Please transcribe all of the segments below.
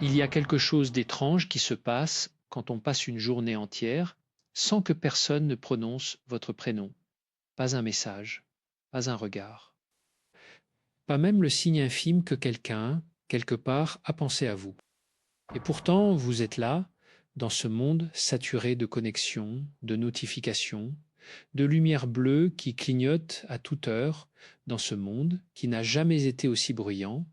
Il y a quelque chose d'étrange qui se passe quand on passe une journée entière sans que personne ne prononce votre prénom. Pas un message, pas un regard, pas même le signe infime que quelqu'un, quelque part, a pensé à vous. Et pourtant, vous êtes là, dans ce monde saturé de connexions, de notifications, de lumière bleue qui clignote à toute heure, dans ce monde qui n'a jamais été aussi bruyant,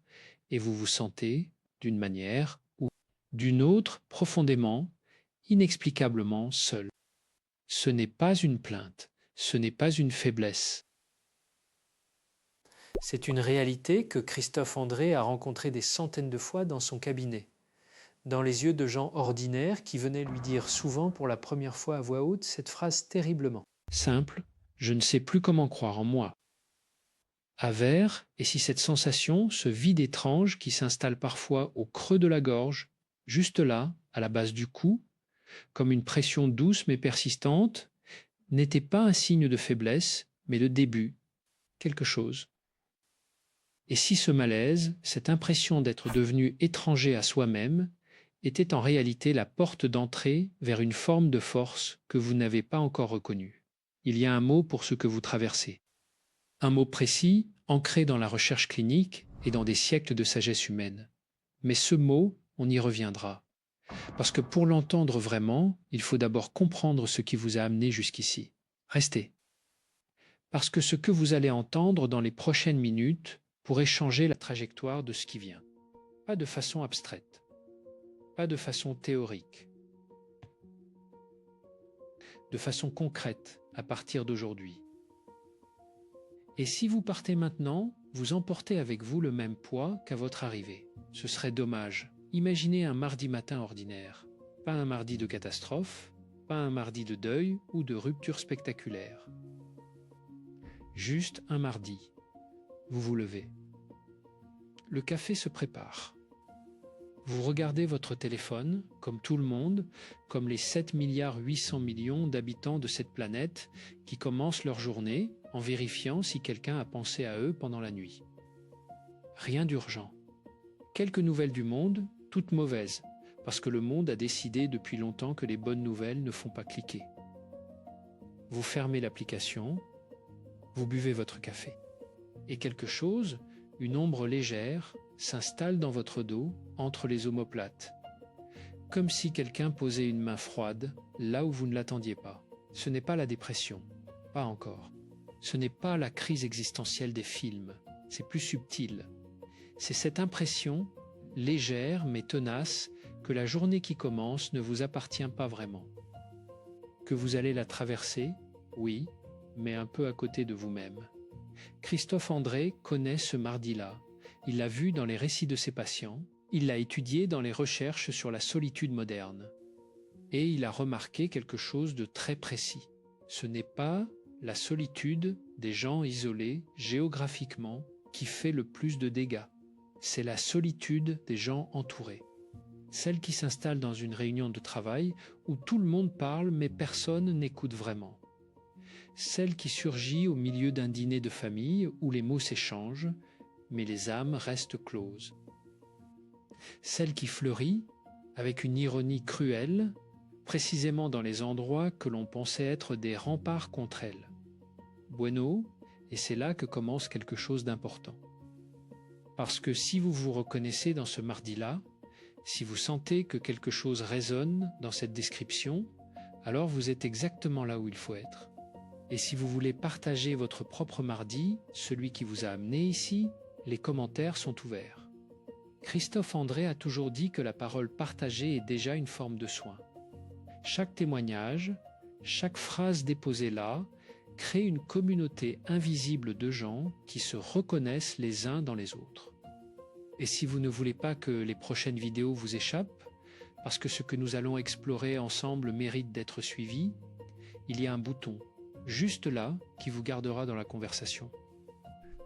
et vous vous sentez, d'une manière ou d'une autre, profondément, inexplicablement seul. Ce n'est pas une plainte, ce n'est pas une faiblesse. C'est une réalité que Christophe André a rencontrée des centaines de fois dans son cabinet, dans les yeux de gens ordinaires qui venaient lui dire souvent pour la première fois à voix haute cette phrase terriblement simple: je ne sais plus comment croire en moi. Avers, et si cette sensation, ce vide étrange qui s'installe parfois au creux de la gorge, juste là, à la base du cou, comme une pression douce mais persistante, n'était pas un signe de faiblesse, mais de début, quelque chose. Et si ce malaise, cette impression d'être devenu étranger à soi-même, était en réalité la porte d'entrée vers une forme de force que vous n'avez pas encore reconnue. Il y a un mot pour ce que vous traversez. Un mot précis, ancré dans la recherche clinique et dans des siècles de sagesse humaine. Mais ce mot, on y reviendra. Parce que pour l'entendre vraiment, il faut d'abord comprendre ce qui vous a amené jusqu'ici. Restez. Parce que ce que vous allez entendre dans les prochaines minutes pourrait changer la trajectoire de ce qui vient. Pas de façon abstraite, pas de façon théorique, de façon concrète à partir d'aujourd'hui. Et si vous partez maintenant, vous emportez avec vous le même poids qu'à votre arrivée. Ce serait dommage. Imaginez un mardi matin ordinaire. Pas un mardi de catastrophe, pas un mardi de deuil ou de rupture spectaculaire. Juste un mardi. Vous vous levez. Le café se prépare. Vous regardez votre téléphone, comme tout le monde, comme les 7,8 milliards d'habitants de cette planète qui commencent leur journée en vérifiant si quelqu'un a pensé à eux pendant la nuit. Rien d'urgent. Quelques nouvelles du monde, toutes mauvaises, parce que le monde a décidé depuis longtemps que les bonnes nouvelles ne font pas cliquer. Vous fermez l'application, vous buvez votre café. Et quelque chose, une ombre légère, s'installe dans votre dos, entre les omoplates. Comme si quelqu'un posait une main froide, là où vous ne l'attendiez pas. Ce n'est pas la dépression, pas encore. Ce n'est pas la crise existentielle des films, c'est plus subtil. C'est cette impression, légère mais tenace, que la journée qui commence ne vous appartient pas vraiment. Que vous allez la traverser, oui, mais un peu à côté de vous-même. Christophe André connaît ce mardi-là. Il l'a vu dans les récits de ses patients, il l'a étudié dans les recherches sur la solitude moderne. Et il a remarqué quelque chose de très précis. Ce n'est pas la solitude des gens isolés géographiquement qui fait le plus de dégâts. C'est la solitude des gens entourés. Celle qui s'installe dans une réunion de travail où tout le monde parle mais personne n'écoute vraiment. Celle qui surgit au milieu d'un dîner de famille où les mots s'échangent, mais les âmes restent closes. Celle qui fleurit, avec une ironie cruelle, précisément dans les endroits que l'on pensait être des remparts contre elle. Bueno, et c'est là que commence quelque chose d'important. Parce que si vous vous reconnaissez dans ce mardi-là, si vous sentez que quelque chose résonne dans cette description, alors vous êtes exactement là où il faut être. Et si vous voulez partager votre propre mardi, celui qui vous a amené ici, les commentaires sont ouverts. Christophe André a toujours dit que la parole partagée est déjà une forme de soin. Chaque témoignage, chaque phrase déposée là, crée une communauté invisible de gens qui se reconnaissent les uns dans les autres. Et si vous ne voulez pas que les prochaines vidéos vous échappent, parce que ce que nous allons explorer ensemble mérite d'être suivi, il y a un bouton, juste là, qui vous gardera dans la conversation.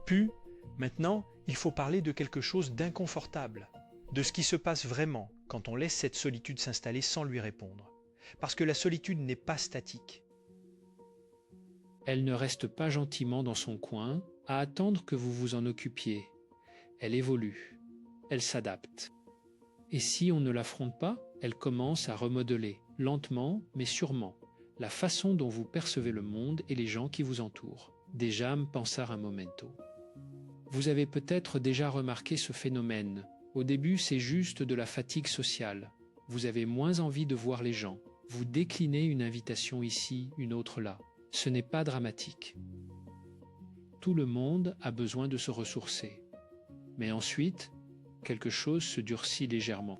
Puis, maintenant, il faut parler de quelque chose d'inconfortable, de ce qui se passe vraiment quand on laisse cette solitude s'installer sans lui répondre. Parce que la solitude n'est pas statique. Elle ne reste pas gentiment dans son coin, à attendre que vous vous en occupiez. Elle évolue, elle s'adapte. Et si on ne l'affronte pas, elle commence à remodeler, lentement mais sûrement, la façon dont vous percevez le monde et les gens qui vous entourent. Dejam pensar un momento. Vous avez peut-être déjà remarqué ce phénomène. Au début, c'est juste de la fatigue sociale. Vous avez moins envie de voir les gens. Vous déclinez une invitation ici, une autre là. Ce n'est pas dramatique. Tout le monde a besoin de se ressourcer. Mais ensuite, quelque chose se durcit légèrement.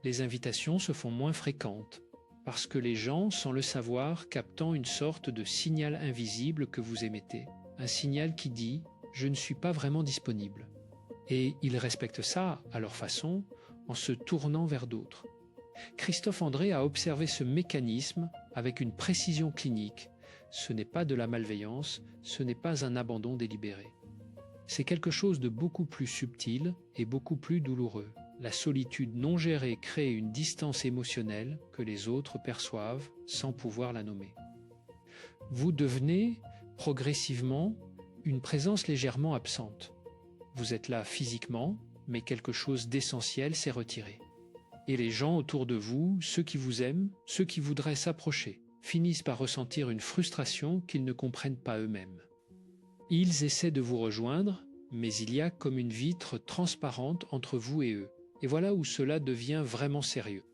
Les invitations se font moins fréquentes, parce que les gens, sans le savoir, captent une sorte de signal invisible que vous émettez. Un signal qui dit « je ne suis pas vraiment disponible ». Et ils respectent ça, à leur façon, en se tournant vers d'autres. Christophe André a observé ce mécanisme avec une précision clinique. Ce n'est pas de la malveillance, ce n'est pas un abandon délibéré. C'est quelque chose de beaucoup plus subtil et beaucoup plus douloureux. La solitude non gérée crée une distance émotionnelle que les autres perçoivent sans pouvoir la nommer. Vous devenez progressivement une présence légèrement absente. Vous êtes là physiquement, mais quelque chose d'essentiel s'est retiré. Et les gens autour de vous, ceux qui vous aiment, ceux qui voudraient s'approcher, finissent par ressentir une frustration qu'ils ne comprennent pas eux-mêmes. Ils essaient de vous rejoindre, mais il y a comme une vitre transparente entre vous et eux. Et voilà où cela devient vraiment sérieux.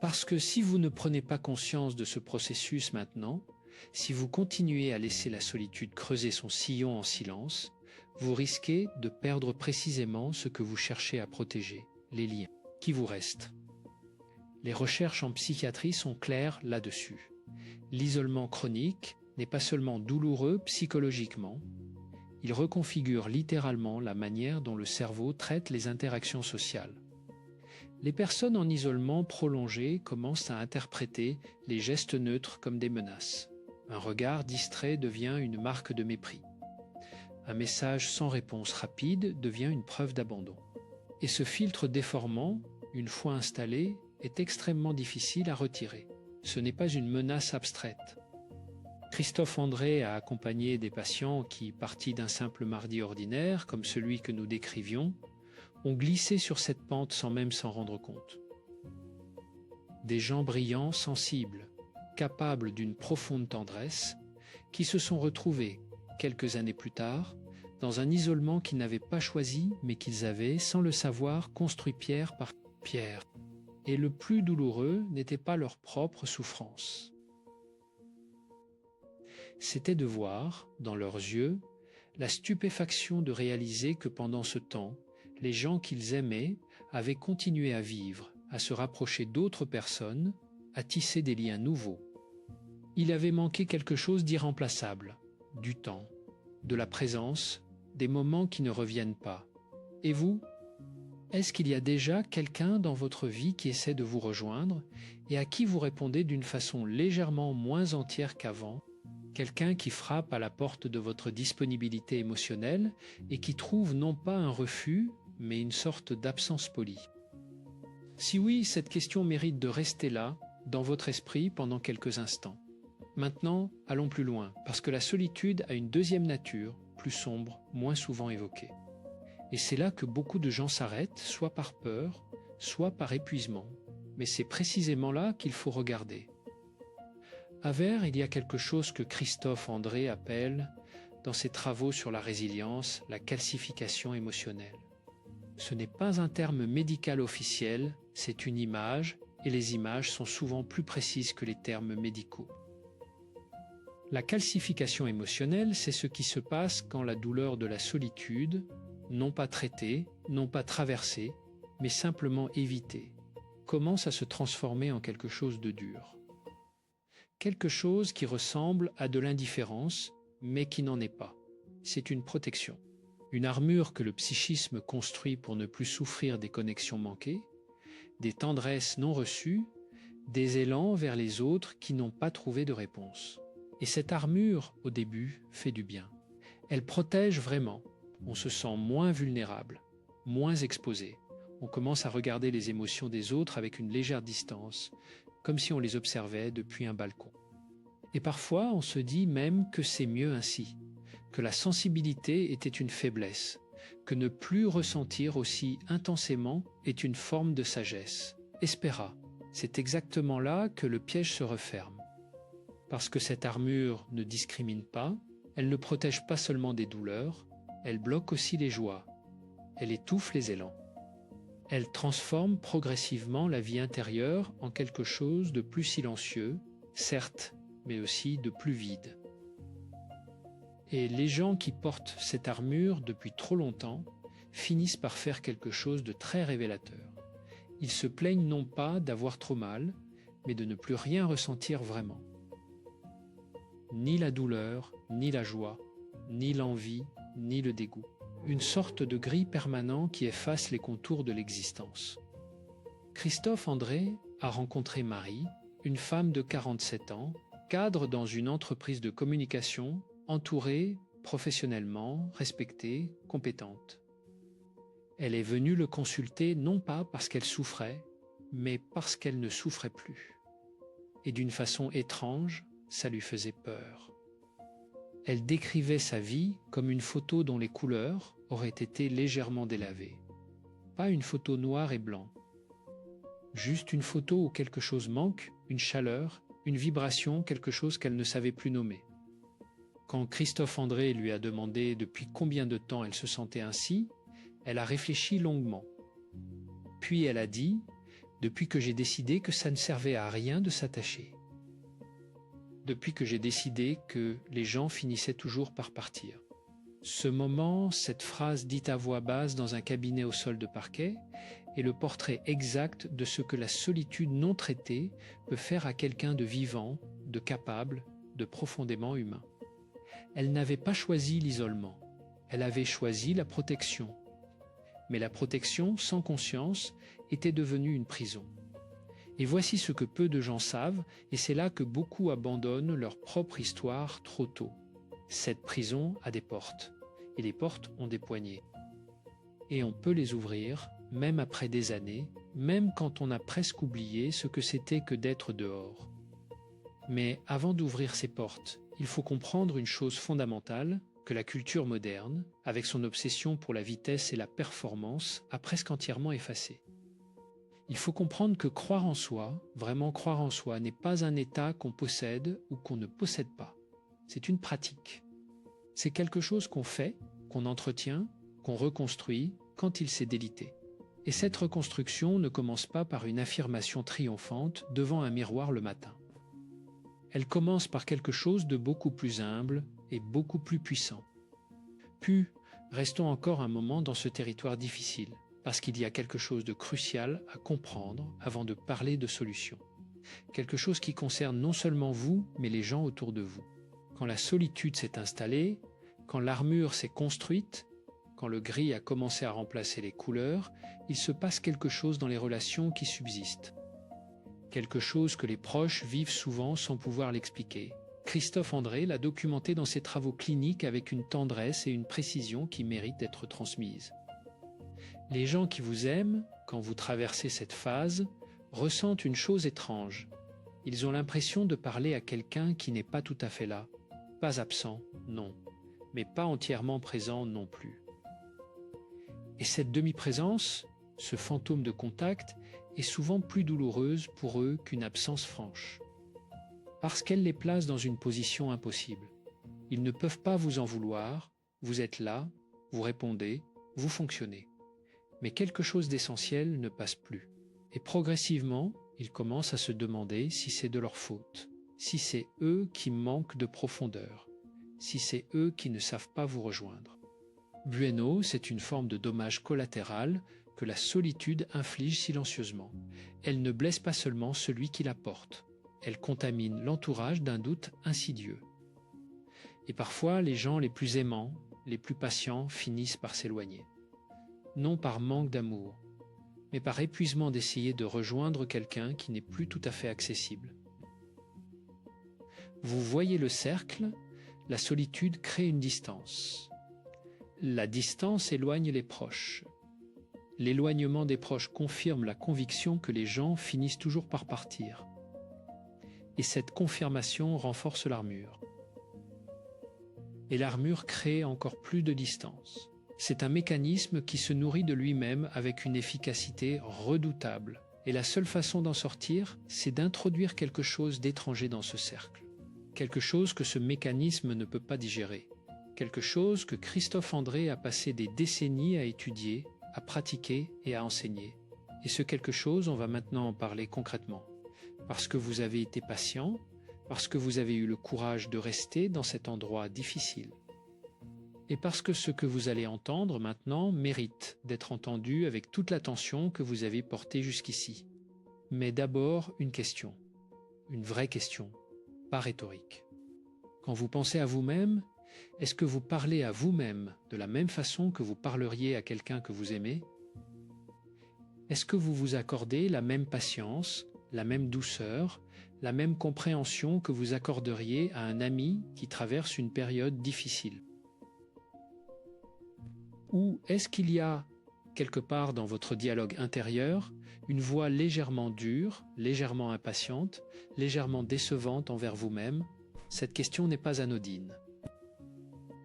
Parce que si vous ne prenez pas conscience de ce processus maintenant, si vous continuez à laisser la solitude creuser son sillon en silence, vous risquez de perdre précisément ce que vous cherchez à protéger, les liens qui vous restent. Les recherches en psychiatrie sont claires là-dessus. L'isolement chronique n'est pas seulement douloureux psychologiquement, il reconfigure littéralement la manière dont le cerveau traite les interactions sociales. Les personnes en isolement prolongé commencent à interpréter les gestes neutres comme des menaces. Un regard distrait devient une marque de mépris. Un message sans réponse rapide devient une preuve d'abandon. Et ce filtre déformant, une fois installé, est extrêmement difficile à retirer. Ce n'est pas une menace abstraite. Christophe André a accompagné des patients qui, partis d'un simple mardi ordinaire, comme celui que nous décrivions, ont glissé sur cette pente sans même s'en rendre compte. Des gens brillants, sensibles, capables d'une profonde tendresse, qui se sont retrouvés, quelques années plus tard, dans un isolement qu'ils n'avaient pas choisi, mais qu'ils avaient, sans le savoir, construit pierre par pierre. Et le plus douloureux n'était pas leur propre souffrance. C'était de voir, dans leurs yeux, la stupéfaction de réaliser que pendant ce temps, les gens qu'ils aimaient avaient continué à vivre, à se rapprocher d'autres personnes, à tisser des liens nouveaux. Il avait manqué quelque chose d'irremplaçable, du temps, de la présence, des moments qui ne reviennent pas. Et vous ? Est-ce qu'il y a déjà quelqu'un dans votre vie qui essaie de vous rejoindre et à qui vous répondez d'une façon légèrement moins entière qu'avant ? Quelqu'un qui frappe à la porte de votre disponibilité émotionnelle et qui trouve non pas un refus, mais une sorte d'absence polie. Si oui, cette question mérite de rester là, dans votre esprit, pendant quelques instants. Maintenant, allons plus loin, parce que la solitude a une deuxième nature, plus sombre, moins souvent évoquée. Et c'est là que beaucoup de gens s'arrêtent, soit par peur, soit par épuisement. Mais c'est précisément là qu'il faut regarder. À Vers, il y a quelque chose que Christophe André appelle, dans ses travaux sur la résilience, la calcification émotionnelle. Ce n'est pas un terme médical officiel, c'est une image, et les images sont souvent plus précises que les termes médicaux. La calcification émotionnelle, c'est ce qui se passe quand la douleur de la solitude, non pas traitée, non pas traversée, mais simplement évitée, commence à se transformer en quelque chose de dur. Quelque chose qui ressemble à de l'indifférence, mais qui n'en est pas. C'est une protection. Une armure que le psychisme construit pour ne plus souffrir des connexions manquées, des tendresses non reçues, des élans vers les autres qui n'ont pas trouvé de réponse. Et cette armure, au début, fait du bien. Elle protège vraiment. On se sent moins vulnérable, moins exposé. On commence à regarder les émotions des autres avec une légère distance, comme si on les observait depuis un balcon. Et parfois, on se dit même que c'est mieux ainsi, que la sensibilité était une faiblesse, que ne plus ressentir aussi intensément est une forme de sagesse. Espera, c'est exactement là que le piège se referme. Parce que cette armure ne discrimine pas, elle ne protège pas seulement des douleurs, elle bloque aussi les joies, elle étouffe les élans. Elle transforme progressivement la vie intérieure en quelque chose de plus silencieux, certes, mais aussi de plus vide. Et les gens qui portent cette armure depuis trop longtemps finissent par faire quelque chose de très révélateur. Ils se plaignent non pas d'avoir trop mal, mais de ne plus rien ressentir vraiment. Ni la douleur, ni la joie, ni l'envie, ni le dégoût. Une sorte de gris permanent qui efface les contours de l'existence. Christophe André a rencontré Marie, une femme de 47 ans, cadre dans une entreprise de communication, entourée, professionnellement, respectée, compétente. Elle est venue le consulter non pas parce qu'elle souffrait, mais parce qu'elle ne souffrait plus. Et d'une façon étrange, ça lui faisait peur. Elle décrivait sa vie comme une photo dont les couleurs auraient été légèrement délavées. Pas une photo noire et blanc. Juste une photo où quelque chose manque, une chaleur, une vibration, quelque chose qu'elle ne savait plus nommer. Quand Christophe André lui a demandé depuis combien de temps elle se sentait ainsi, elle a réfléchi longuement. Puis elle a dit « Depuis que j'ai décidé que ça ne servait à rien de s'attacher. Depuis que j'ai décidé que les gens finissaient toujours par partir. » Ce moment, cette phrase dite à voix basse dans un cabinet au sol de parquet, est le portrait exact de ce que la solitude non traitée peut faire à quelqu'un de vivant, de capable, de profondément humain. Elle n'avait pas choisi l'isolement, elle avait choisi la protection. Mais la protection, sans conscience, était devenue une prison. Et voici ce que peu de gens savent, et c'est là que beaucoup abandonnent leur propre histoire trop tôt. Cette prison a des portes, et les portes ont des poignées. Et on peut les ouvrir, même après des années, même quand on a presque oublié ce que c'était que d'être dehors. Mais avant d'ouvrir ces portes, il faut comprendre une chose fondamentale que la culture moderne, avec son obsession pour la vitesse et la performance, a presque entièrement effacée. Il faut comprendre que croire en soi, vraiment croire en soi, n'est pas un état qu'on possède ou qu'on ne possède pas. C'est une pratique. C'est quelque chose qu'on fait, qu'on entretient, qu'on reconstruit quand il s'est délité. Et cette reconstruction ne commence pas par une affirmation triomphante devant un miroir le matin. Elle commence par quelque chose de beaucoup plus humble et beaucoup plus puissant. Puis, restons encore un moment dans ce territoire difficile, parce qu'il y a quelque chose de crucial à comprendre avant de parler de solution. Quelque chose qui concerne non seulement vous, mais les gens autour de vous. Quand la solitude s'est installée, quand l'armure s'est construite, quand le gris a commencé à remplacer les couleurs, il se passe quelque chose dans les relations qui subsistent. Quelque chose que les proches vivent souvent sans pouvoir l'expliquer. Christophe André l'a documenté dans ses travaux cliniques avec une tendresse et une précision qui méritent d'être transmises. Les gens qui vous aiment, quand vous traversez cette phase, ressentent une chose étrange. Ils ont l'impression de parler à quelqu'un qui n'est pas tout à fait là. Pas absent, non, mais pas entièrement présent non plus. Et cette demi-présence, ce fantôme de contact, est souvent plus douloureuse pour eux qu'une absence franche. Parce qu'elle les place dans une position impossible. Ils ne peuvent pas vous en vouloir, vous êtes là, vous répondez, vous fonctionnez. Mais quelque chose d'essentiel ne passe plus. Et progressivement, ils commencent à se demander si c'est de leur faute, si c'est eux qui manquent de profondeur, si c'est eux qui ne savent pas vous rejoindre. Bueno, c'est une forme de dommage collatéral que la solitude inflige silencieusement. Elle ne blesse pas seulement celui qui la porte, elle contamine l'entourage d'un doute insidieux. Et parfois, les gens les plus aimants, les plus patients finissent par s'éloigner. Non par manque d'amour, mais par épuisement d'essayer de rejoindre quelqu'un qui n'est plus tout à fait accessible. Vous voyez le cercle, la solitude crée une distance. La distance éloigne les proches. L'éloignement des proches confirme la conviction que les gens finissent toujours par partir. Et cette confirmation renforce l'armure. Et l'armure crée encore plus de distance. C'est un mécanisme qui se nourrit de lui-même avec une efficacité redoutable. Et la seule façon d'en sortir, c'est d'introduire quelque chose d'étranger dans ce cercle. Quelque chose que ce mécanisme ne peut pas digérer. Quelque chose que Christophe André a passé des décennies à étudier, à pratiquer et à enseigner. Et ce quelque chose, on va maintenant en parler concrètement. Parce que vous avez été patient, parce que vous avez eu le courage de rester dans cet endroit difficile. Et parce que ce que vous allez entendre maintenant mérite d'être entendu avec toute l'attention que vous avez portée jusqu'ici. Mais d'abord, une question. Une vraie question, pas rhétorique. Quand vous pensez à vous-même, est-ce que vous parlez à vous-même de la même façon que vous parleriez à quelqu'un que vous aimez? Est-ce que vous vous accordez la même patience, la même douceur, la même compréhension que vous accorderiez à un ami qui traverse une période difficile? Ou est-ce qu'il y a, quelque part dans votre dialogue intérieur, une voix légèrement dure, légèrement impatiente, légèrement décevante envers vous-même? Cette question n'est pas anodine.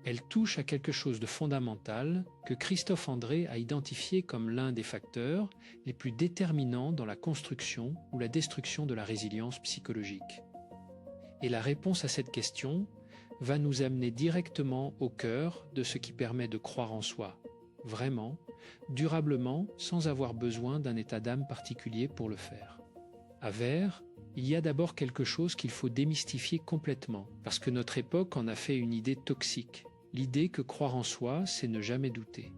Elle touche à quelque chose de fondamental que Christophe André a identifié comme l'un des facteurs les plus déterminants dans la construction ou la destruction de la résilience psychologique. Et la réponse à cette question va nous amener directement au cœur de ce qui permet de croire en soi, vraiment, durablement, sans avoir besoin d'un état d'âme particulier pour le faire. À Vert, il y a d'abord quelque chose qu'il faut démystifier complètement, parce que notre époque en a fait une idée toxique. L'idée que croire en soi, c'est ne jamais douter.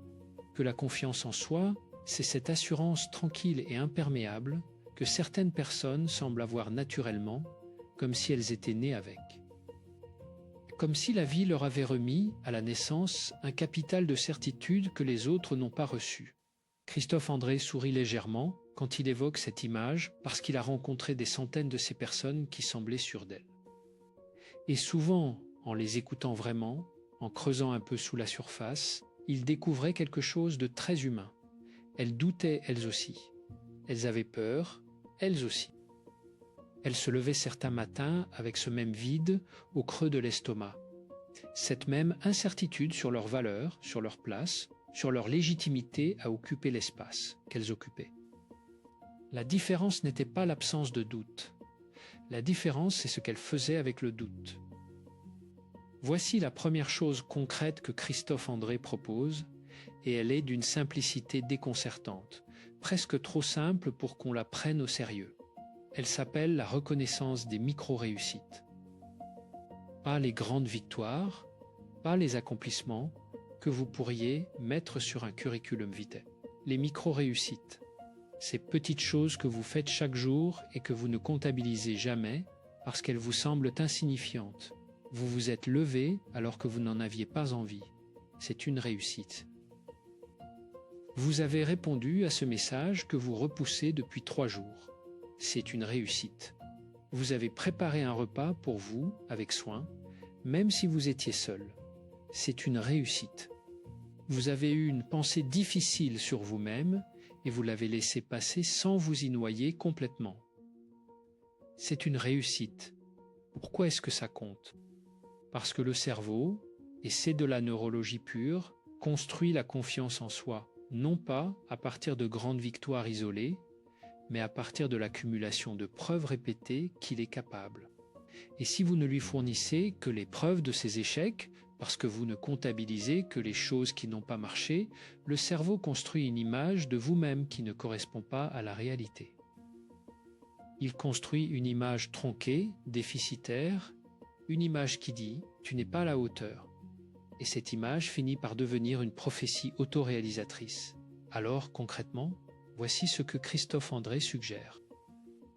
Que la confiance en soi, c'est cette assurance tranquille et imperméable que certaines personnes semblent avoir naturellement, comme si elles étaient nées avec. Comme si la vie leur avait remis, à la naissance, un capital de certitude que les autres n'ont pas reçu. Christophe André sourit légèrement quand il évoque cette image parce qu'il a rencontré des centaines de ces personnes qui semblaient sûres d'elles. Et souvent, en les écoutant vraiment, en creusant un peu sous la surface, il découvrait quelque chose de très humain. Elles doutaient elles aussi. Elles avaient peur, elles aussi. Elles se levaient certains matins avec ce même vide au creux de l'estomac. Cette même incertitude sur leur valeur, sur leur place, sur leur légitimité à occuper l'espace qu'elles occupaient. La différence n'était pas l'absence de doute. La différence, c'est ce qu'elles faisaient avec le doute. Voici la première chose concrète que Christophe André propose, et elle est d'une simplicité déconcertante, presque trop simple pour qu'on la prenne au sérieux. Elle s'appelle la reconnaissance des micro-réussites. Pas les grandes victoires, pas les accomplissements que vous pourriez mettre sur un curriculum vitae. Les micro-réussites, ces petites choses que vous faites chaque jour et que vous ne comptabilisez jamais parce qu'elles vous semblent insignifiantes. Vous vous êtes levé alors que vous n'en aviez pas envie. C'est une réussite. Vous avez répondu à ce message que vous repoussez depuis 3 jours. C'est une réussite. Vous avez préparé un repas pour vous avec soin, même si vous étiez seul. C'est une réussite. Vous avez eu une pensée difficile sur vous-même et vous l'avez laissée passer sans vous y noyer complètement. C'est une réussite. Pourquoi est-ce que ça compte ? Parce que le cerveau, et c'est de la neurologie pure, construit la confiance en soi, non pas à partir de grandes victoires isolées, mais à partir de l'accumulation de preuves répétées qu'il est capable. Et si vous ne lui fournissez que les preuves de ses échecs, parce que vous ne comptabilisez que les choses qui n'ont pas marché, le cerveau construit une image de vous-même qui ne correspond pas à la réalité. Il construit une image tronquée, déficitaire, une image qui dit « tu n'es pas à la hauteur ». Et cette image finit par devenir une prophétie autoréalisatrice. Alors, concrètement, voici ce que Christophe André suggère.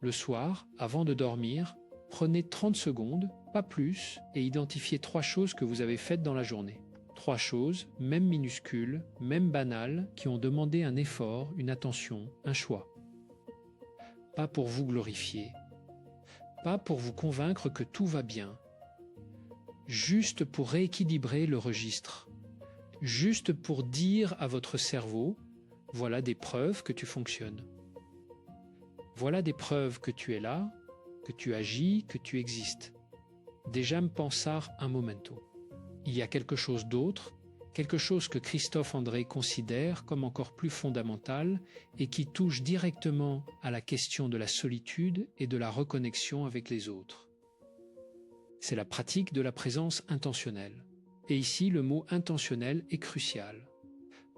Le soir, avant de dormir, prenez 30 secondes, pas plus, et identifiez 3 choses que vous avez faites dans la journée. 3 choses, même minuscules, même banales, qui ont demandé un effort, une attention, un choix. Pas pour vous glorifier, pas pour vous convaincre que tout va bien, juste pour rééquilibrer le registre, juste pour dire à votre cerveau « voilà des preuves que tu fonctionnes. Voilà des preuves que tu es là, que tu agis, que tu existes. Déjà me pensar un momento. Il y a quelque chose d'autre, quelque chose que Christophe André considère comme encore plus fondamental et qui touche directement à la question de la solitude et de la reconnexion avec les autres. C'est la pratique de la présence intentionnelle. Et ici, le mot intentionnel est crucial,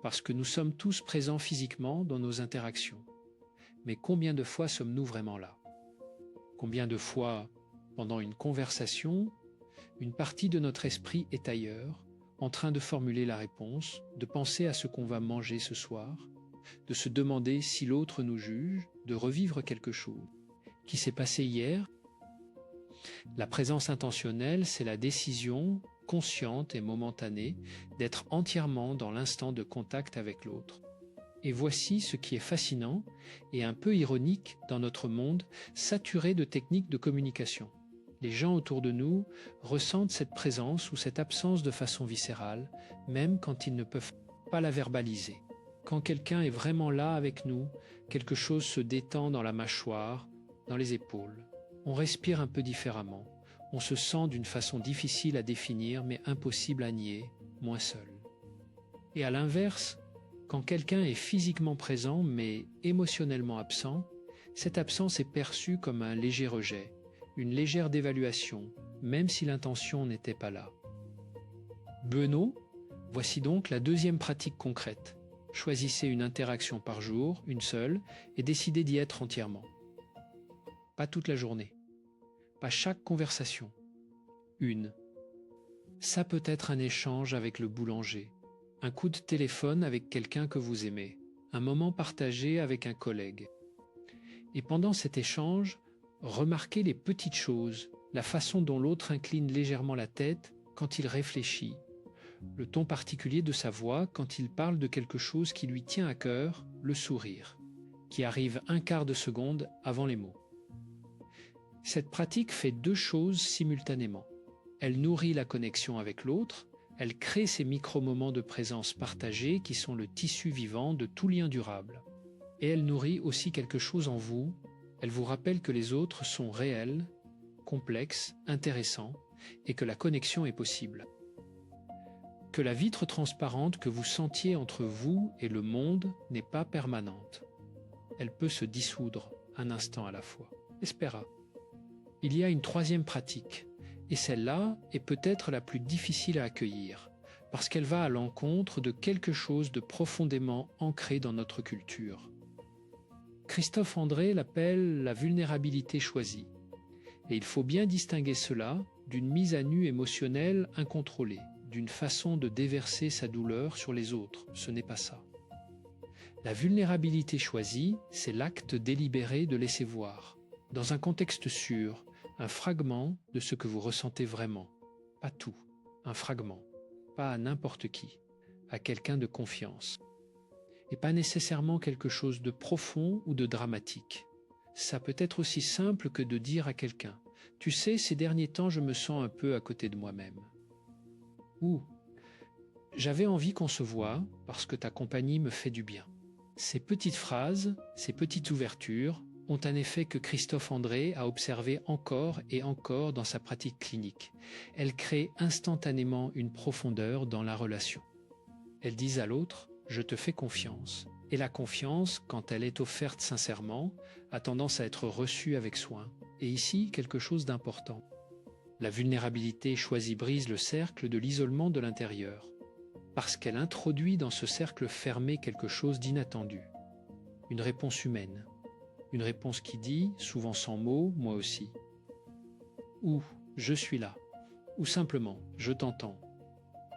parce que nous sommes tous présents physiquement dans nos interactions. Mais combien de fois sommes-nous vraiment là? Combien de fois, pendant une conversation, une partie de notre esprit est ailleurs, en train de formuler la réponse, de penser à ce qu'on va manger ce soir, de se demander si l'autre nous juge, de revivre quelque chose qui s'est passé hier? La présence intentionnelle, c'est la décision consciente et momentanée d'être entièrement dans l'instant de contact avec l'autre. Et voici ce qui est fascinant et un peu ironique dans notre monde saturé de techniques de communication. Les gens autour de nous ressentent cette présence ou cette absence de façon viscérale, même quand ils ne peuvent pas la verbaliser. Quand quelqu'un est vraiment là avec nous, quelque chose se détend dans la mâchoire, dans les épaules. On respire un peu différemment. On se sent d'une façon difficile à définir, mais impossible à nier, moins seul. Et à l'inverse, quand quelqu'un est physiquement présent, mais émotionnellement absent, cette absence est perçue comme un léger rejet, une légère dévaluation, même si l'intention n'était pas là. Benoît, voici donc la deuxième pratique concrète. Choisissez une interaction par jour, une seule, et décidez d'y être entièrement. Pas toute la journée, pas chaque conversation, une. Ça peut être un échange avec le boulanger, un coup de téléphone avec quelqu'un que vous aimez, un moment partagé avec un collègue. Et pendant cet échange, remarquez les petites choses, la façon dont l'autre incline légèrement la tête quand il réfléchit, le ton particulier de sa voix quand il parle de quelque chose qui lui tient à cœur, le sourire, qui arrive un quart de seconde avant les mots. Cette pratique fait deux choses simultanément. Elle nourrit la connexion avec l'autre, elle crée ces micro-moments de présence partagés qui sont le tissu vivant de tout lien durable. Et elle nourrit aussi quelque chose en vous, elle vous rappelle que les autres sont réels, complexes, intéressants, et que la connexion est possible. Que la vitre transparente que vous sentiez entre vous et le monde n'est pas permanente. Elle peut se dissoudre un instant à la fois. Espera. Il y a une troisième pratique, et celle-là est peut-être la plus difficile à accueillir, parce qu'elle va à l'encontre de quelque chose de profondément ancré dans notre culture. Christophe André l'appelle la vulnérabilité choisie, et il faut bien distinguer cela d'une mise à nu émotionnelle incontrôlée, d'une façon de déverser sa douleur sur les autres. Ce n'est pas ça. La vulnérabilité choisie, c'est l'acte délibéré de laisser voir, dans un contexte sûr, un fragment de ce que vous ressentez vraiment. Pas tout, un fragment. Pas à n'importe qui, à quelqu'un de confiance. Et pas nécessairement quelque chose de profond ou de dramatique. Ça peut être aussi simple que de dire à quelqu'un « Tu sais, ces derniers temps, je me sens un peu à côté de moi-même. » Ou « J'avais envie qu'on se voie parce que ta compagnie me fait du bien. » Ces petites phrases, ces petites ouvertures ont un effet que Christophe André a observé encore et encore dans sa pratique clinique. Elles créent instantanément une profondeur dans la relation. Elles disent à l'autre « je te fais confiance ». Et la confiance, quand elle est offerte sincèrement, a tendance à être reçue avec soin. Et ici, quelque chose d'important. La vulnérabilité choisie brise le cercle de l'isolement de l'intérieur, parce qu'elle introduit dans ce cercle fermé quelque chose d'inattendu. Une réponse humaine. Une réponse qui dit, souvent sans mots, moi aussi. Ou je suis là. Ou simplement, je t'entends.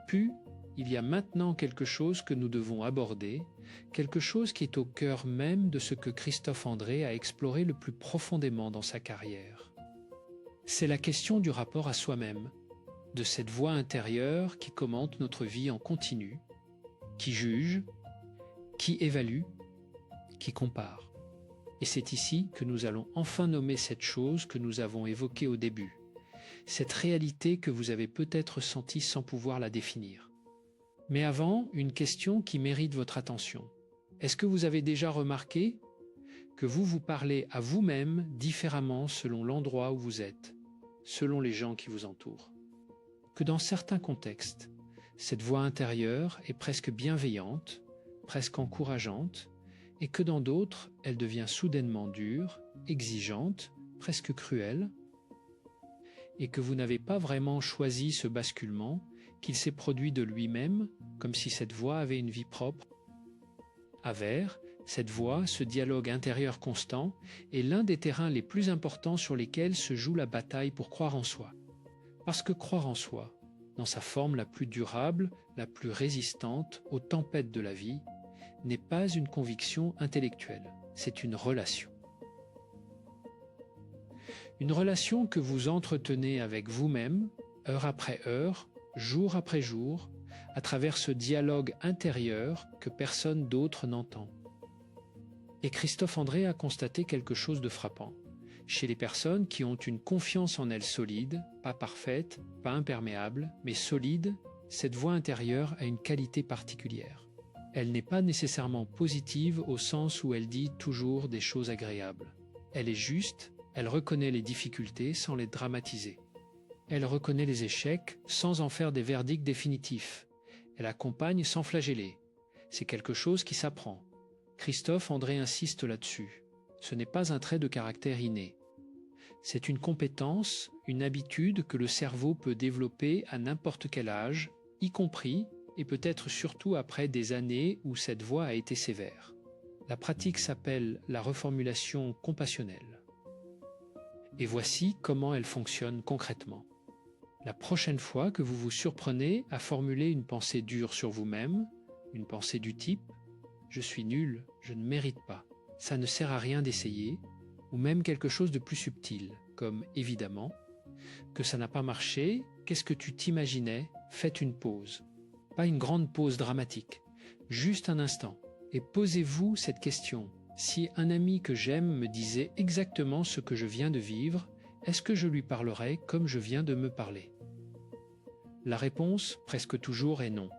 Puis, il y a maintenant quelque chose que nous devons aborder, quelque chose qui est au cœur même de ce que Christophe André a exploré le plus profondément dans sa carrière. C'est la question du rapport à soi-même, de cette voix intérieure qui commente notre vie en continu, qui juge, qui évalue, qui compare. Et c'est ici que nous allons enfin nommer cette chose que nous avons évoquée au début, cette réalité que vous avez peut-être sentie sans pouvoir la définir. Mais avant, une question qui mérite votre attention. Est-ce que vous avez déjà remarqué que vous vous parlez à vous-même différemment selon l'endroit où vous êtes, selon les gens qui vous entourent? Que dans certains contextes, cette voix intérieure est presque bienveillante, presque encourageante, et que dans d'autres, elle devient soudainement dure, exigeante, presque cruelle, et que vous n'avez pas vraiment choisi ce basculement, qu'il s'est produit de lui-même, comme si cette voix avait une vie propre. Avers, cette voix, ce dialogue intérieur constant, est l'un des terrains les plus importants sur lesquels se joue la bataille pour croire en soi. Parce que croire en soi, dans sa forme la plus durable, la plus résistante aux tempêtes de la vie, n'est pas une conviction intellectuelle, c'est une relation. Une relation que vous entretenez avec vous-même, heure après heure, jour après jour, à travers ce dialogue intérieur que personne d'autre n'entend. Et Christophe André a constaté quelque chose de frappant. Chez les personnes qui ont une confiance en elles solide, pas parfaite, pas imperméable, mais solide, cette voix intérieure a une qualité particulière. Elle n'est pas nécessairement positive au sens où elle dit toujours des choses agréables. Elle est juste, elle reconnaît les difficultés sans les dramatiser. Elle reconnaît les échecs sans en faire des verdicts définitifs. Elle accompagne sans flageller. C'est quelque chose qui s'apprend. Christophe André insiste là-dessus. Ce n'est pas un trait de caractère inné. C'est une compétence, une habitude que le cerveau peut développer à n'importe quel âge, y compris et peut-être surtout après des années où cette voix a été sévère. La pratique s'appelle la reformulation compassionnelle. Et voici comment elle fonctionne concrètement. La prochaine fois que vous vous surprenez à formuler une pensée dure sur vous-même, une pensée du type « je suis nul, je ne mérite pas », ça ne sert à rien d'essayer, ou même quelque chose de plus subtil, comme « évidemment », que ça n'a pas marché, qu'est-ce que tu t'imaginais, faites une pause. Pas une grande pause dramatique, juste un instant, et posez-vous cette question. Si un ami que j'aime me disait exactement ce que je viens de vivre, est-ce que je lui parlerais comme je viens de me parler? La réponse, presque toujours, est non.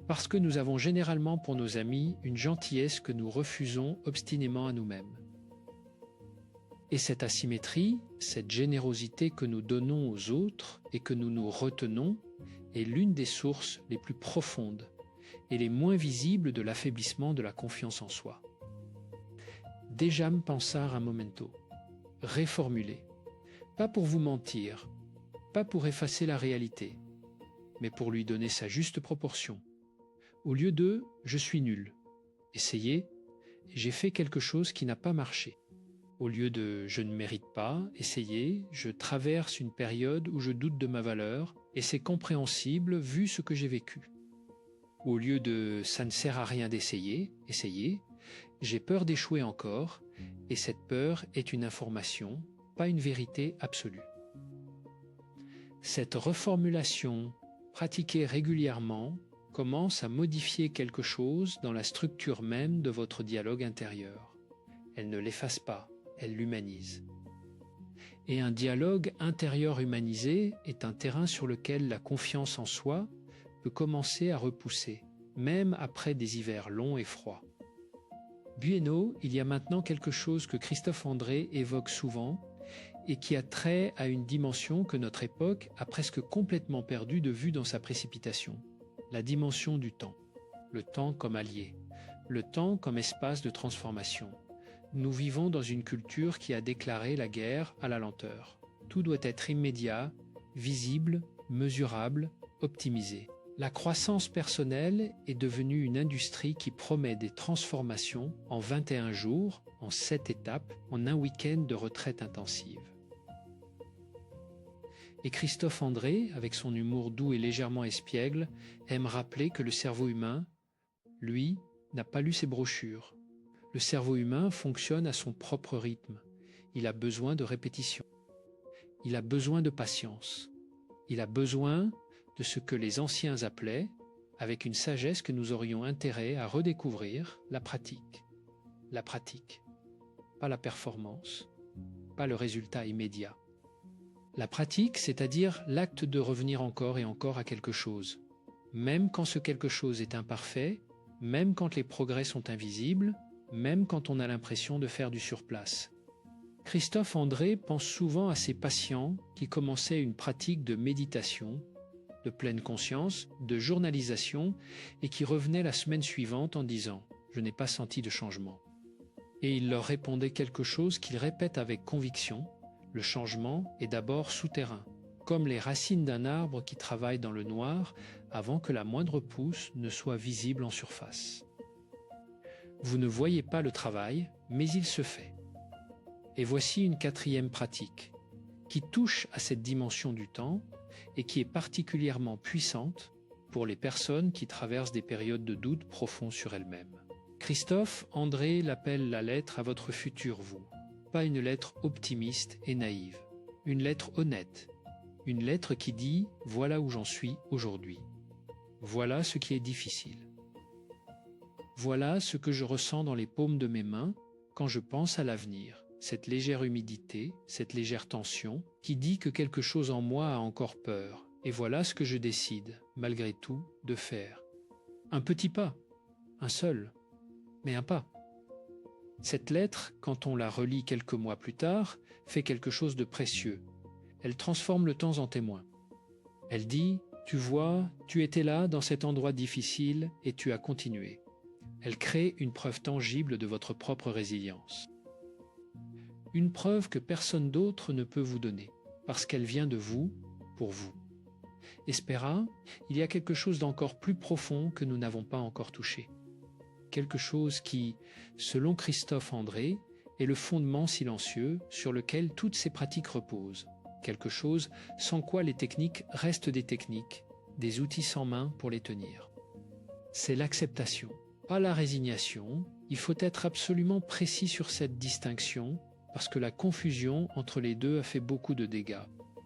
Parce que nous avons généralement pour nos amis une gentillesse que nous refusons obstinément à nous-mêmes. Et cette asymétrie, cette générosité que nous donnons aux autres et que nous nous retenons, est l'une des sources les plus profondes et les moins visibles de l'affaiblissement de la confiance en soi. Dejam pensar un momento. Réformuler. Pas pour vous mentir, pas pour effacer la réalité, mais pour lui donner sa juste proportion. Au lieu de « je suis nul », essayez « j'ai fait quelque chose qui n'a pas marché ». Au lieu de « je ne mérite pas », essayez « je traverse une période où je doute de ma valeur et c'est compréhensible vu ce que j'ai vécu ». Au lieu de « ça ne sert à rien d'essayer », essayez « j'ai peur d'échouer encore et cette peur est une information, pas une vérité absolue ». Cette reformulation, pratiquée régulièrement, commence à modifier quelque chose dans la structure même de votre dialogue intérieur. Elle ne l'efface pas, elle l'humanise. Et un dialogue intérieur humanisé est un terrain sur lequel la confiance en soi peut commencer à repousser, même après des hivers longs et froids. Bueno, il y a maintenant quelque chose que Christophe André évoque souvent et qui a trait à une dimension que notre époque a presque complètement perdue de vue dans sa précipitation. La dimension du temps. Le temps comme allié. Le temps comme espace de transformation. Nous vivons dans une culture qui a déclaré la guerre à la lenteur. Tout doit être immédiat, visible, mesurable, optimisé. La croissance personnelle est devenue une industrie qui promet des transformations en 21 jours, en 7 étapes, en un week-end de retraite intensive. Et Christophe André, avec son humour doux et légèrement espiègle, aime rappeler que le cerveau humain, lui, n'a pas lu ses brochures. Le cerveau humain fonctionne à son propre rythme. Il a besoin de répétition. Il a besoin de patience. Il a besoin de ce que les anciens appelaient, avec une sagesse que nous aurions intérêt à redécouvrir, la pratique. La pratique, pas la performance, pas le résultat immédiat. La pratique, c'est-à-dire l'acte de revenir encore et encore à quelque chose, même quand ce quelque chose est imparfait, même quand les progrès sont invisibles, même quand on a l'impression de faire du surplace. Christophe André pense souvent à ses patients qui commençaient une pratique de méditation, de pleine conscience, de journalisation, et qui revenaient la semaine suivante en disant « Je n'ai pas senti de changement ». Et il leur répondait quelque chose qu'il répète avec conviction, le changement est d'abord souterrain, comme les racines d'un arbre qui travaille dans le noir avant que la moindre pousse ne soit visible en surface. Vous ne voyez pas le travail, mais il se fait. Et voici une quatrième pratique, qui touche à cette dimension du temps et qui est particulièrement puissante pour les personnes qui traversent des périodes de doute profond sur elles-mêmes. Christophe André l'appelle la lettre à votre futur vous, pas une lettre optimiste et naïve, une lettre honnête, une lettre qui dit « voilà où j'en suis aujourd'hui, voilà ce qui est difficile, voilà ce que je ressens dans les paumes de mes mains quand je pense à l'avenir, cette légère humidité, cette légère tension qui dit que quelque chose en moi a encore peur, et voilà ce que je décide, malgré tout, de faire. Un petit pas, un seul, mais un pas. Cette lettre, quand on la relit quelques mois plus tard, fait quelque chose de précieux. Elle transforme le temps en témoin. Elle dit « Tu vois, tu étais là dans cet endroit difficile et tu as continué ». Elle crée une preuve tangible de votre propre résilience. Une preuve que personne d'autre ne peut vous donner, parce qu'elle vient de vous, pour vous. Espéra, il y a quelque chose d'encore plus profond que nous n'avons pas encore touché. Quelque chose qui, selon Christophe André, est le fondement silencieux sur lequel toutes ces pratiques reposent. Quelque chose sans quoi les techniques restent des techniques, des outils sans main pour les tenir. C'est l'acceptation, pas la résignation. Il faut être absolument précis sur cette distinction parce que la confusion entre les deux a fait beaucoup de dégâts.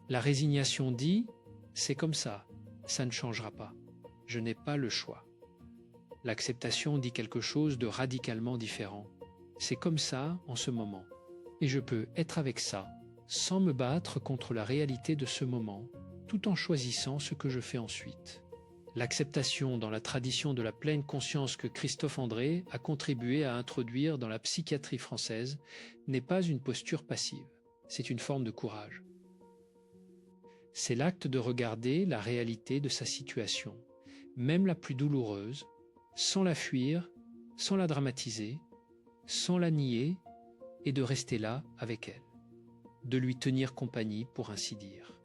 La résignation dit « c'est comme ça ne changera pas, je n'ai pas le choix ». L'acceptation dit quelque chose de radicalement différent. C'est comme ça en ce moment. Et je peux être avec ça, sans me battre contre la réalité de ce moment, tout en choisissant ce que je fais ensuite. L'acceptation dans la tradition de la pleine conscience que Christophe André a contribué à introduire dans la psychiatrie française n'est pas une posture passive, c'est une forme de courage. C'est l'acte de regarder la réalité de sa situation, même la plus douloureuse, sans la fuir, sans la dramatiser, sans la nier et de rester là avec elle, de lui tenir compagnie pour ainsi dire.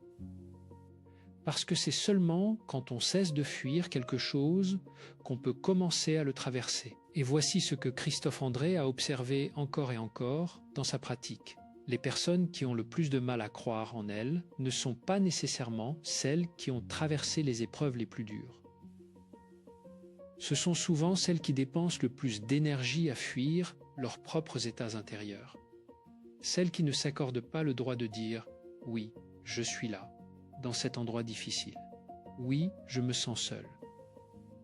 Parce que c'est seulement quand on cesse de fuir quelque chose qu'on peut commencer à le traverser. Et voici ce que Christophe André a observé encore et encore dans sa pratique. Les personnes qui ont le plus de mal à croire en elles ne sont pas nécessairement celles qui ont traversé les épreuves les plus dures. Ce sont souvent celles qui dépensent le plus d'énergie à fuir leurs propres états intérieurs. Celles qui ne s'accordent pas le droit de dire « oui, je suis là, dans cet endroit difficile. Oui, je me sens seul.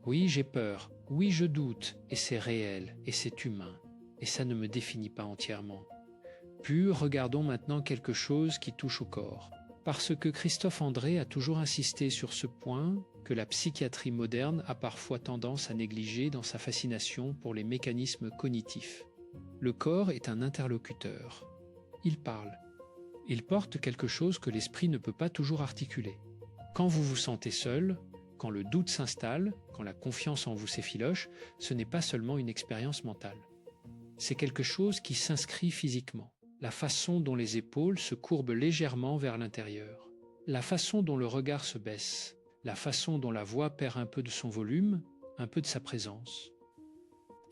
Oui, j'ai peur. Oui, je doute, et c'est réel, et c'est humain, et ça ne me définit pas entièrement. » Puis regardons maintenant quelque chose qui touche au corps. Parce que Christophe André a toujours insisté sur ce point que la psychiatrie moderne a parfois tendance à négliger dans sa fascination pour les mécanismes cognitifs. Le corps est un interlocuteur. Il parle. Il porte quelque chose que l'esprit ne peut pas toujours articuler. Quand vous vous sentez seul, quand le doute s'installe, quand la confiance en vous s'effiloche, ce n'est pas seulement une expérience mentale. C'est quelque chose qui s'inscrit physiquement. La façon dont les épaules se courbent légèrement vers l'intérieur, la façon dont le regard se baisse, la façon dont la voix perd un peu de son volume, un peu de sa présence.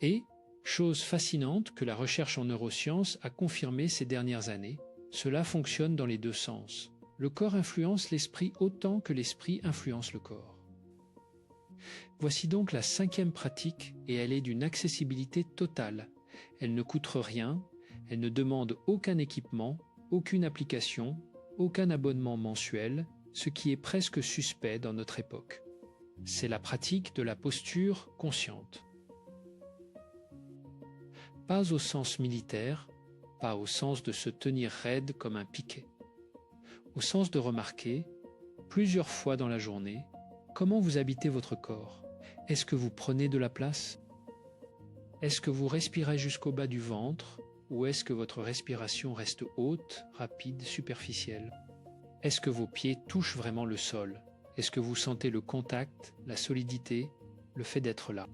Et, chose fascinante que la recherche en neurosciences a confirmée ces dernières années, cela fonctionne dans les deux sens. Le corps influence l'esprit autant que l'esprit influence le corps. Voici donc la 5e pratique et elle est d'une accessibilité totale. Elle ne coûte rien. Elle ne demande aucun équipement, aucune application, aucun abonnement mensuel, ce qui est presque suspect dans notre époque. C'est la pratique de la posture consciente. Pas au sens militaire, pas au sens de se tenir raide comme un piquet. Au sens de remarquer, plusieurs fois dans la journée, comment vous habitez votre corps. Est-ce que vous prenez de la place? Est-ce que vous respirez jusqu'au bas du ventre? Ou est-ce que votre respiration reste haute, rapide, superficielle? Est-ce que vos pieds touchent vraiment le sol? Est-ce que vous sentez le contact, la solidité, le fait d'être là?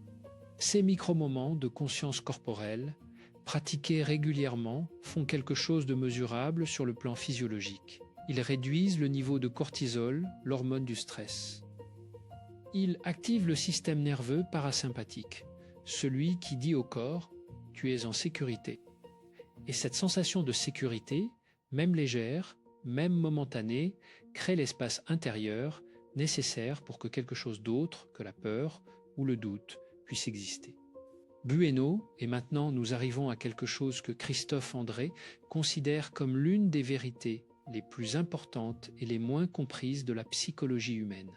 Ces micro-moments de conscience corporelle, pratiqués régulièrement, font quelque chose de mesurable sur le plan physiologique. Ils réduisent le niveau de cortisol, l'hormone du stress. Ils activent le système nerveux parasympathique, celui qui dit au corps « tu es en sécurité ». Et cette sensation de sécurité, même légère, même momentanée, crée l'espace intérieur nécessaire pour que quelque chose d'autre que la peur ou le doute puisse exister. Bueno, et maintenant nous arrivons à quelque chose que Christophe André considère comme l'une des vérités les plus importantes et les moins comprises de la psychologie humaine.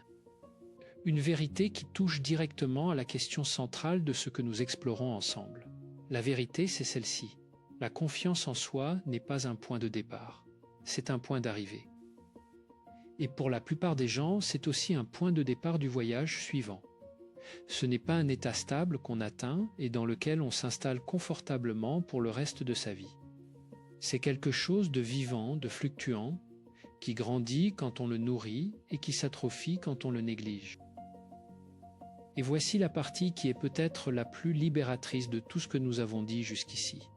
Une vérité qui touche directement à la question centrale de ce que nous explorons ensemble. La vérité, c'est celle-ci. La confiance en soi n'est pas un point de départ, c'est un point d'arrivée. Et pour la plupart des gens, c'est aussi un point de départ du voyage suivant. Ce n'est pas un état stable qu'on atteint et dans lequel on s'installe confortablement pour le reste de sa vie. C'est quelque chose de vivant, de fluctuant, qui grandit quand on le nourrit et qui s'atrophie quand on le néglige. Et voici la partie qui est peut-être la plus libératrice de tout ce que nous avons dit jusqu'ici.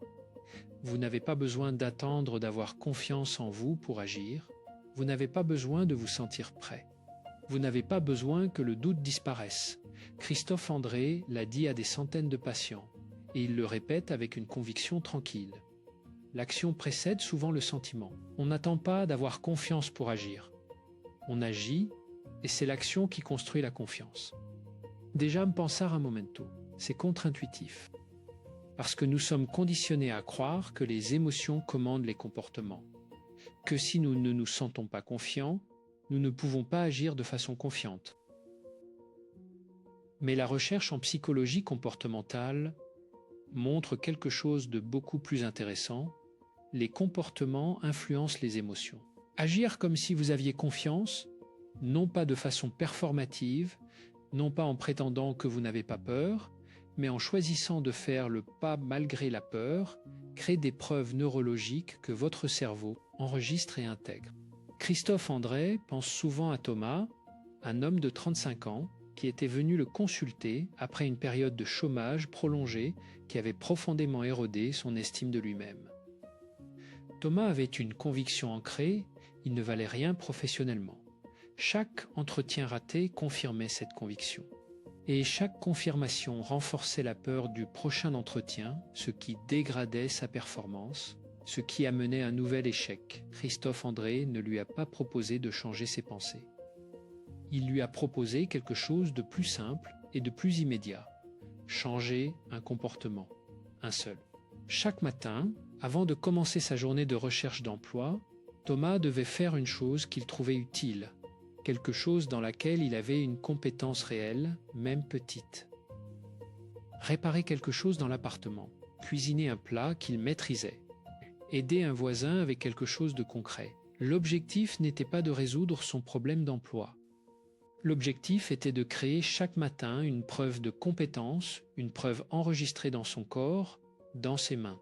Vous n'avez pas besoin d'attendre d'avoir confiance en vous pour agir. Vous n'avez pas besoin de vous sentir prêt. Vous n'avez pas besoin que le doute disparaisse. Christophe André l'a dit à des centaines de patients, et il le répète avec une conviction tranquille. L'action précède souvent le sentiment. On n'attend pas d'avoir confiance pour agir. On agit, et c'est l'action qui construit la confiance. Déjà, pensar un momento, c'est contre-intuitif. Parce que nous sommes conditionnés à croire que les émotions commandent les comportements. Que si nous ne nous sentons pas confiants, nous ne pouvons pas agir de façon confiante. Mais la recherche en psychologie comportementale montre quelque chose de beaucoup plus intéressant. Les comportements influencent les émotions. Agir comme si vous aviez confiance, non pas de façon performative, non pas en prétendant que vous n'avez pas peur, mais en choisissant de faire le pas malgré la peur, crée des preuves neurologiques que votre cerveau enregistre et intègre. Christophe André pense souvent à Thomas, un homme de 35 ans, qui était venu le consulter après une période de chômage prolongé qui avait profondément érodé son estime de lui-même. Thomas avait une conviction ancrée, il ne valait rien professionnellement. Chaque entretien raté confirmait cette conviction. Et chaque confirmation renforçait la peur du prochain entretien, ce qui dégradait sa performance, ce qui amenait un nouvel échec. Christophe André ne lui a pas proposé de changer ses pensées. Il lui a proposé quelque chose de plus simple et de plus immédiat. Changer un comportement, un seul. Chaque matin, avant de commencer sa journée de recherche d'emploi, Thomas devait faire une chose qu'il trouvait utile, quelque chose dans laquelle il avait une compétence réelle, même petite. Réparer quelque chose dans l'appartement, cuisiner un plat qu'il maîtrisait, aider un voisin avec quelque chose de concret. L'objectif n'était pas de résoudre son problème d'emploi. L'objectif était de créer chaque matin une preuve de compétence, une preuve enregistrée dans son corps, dans ses mains,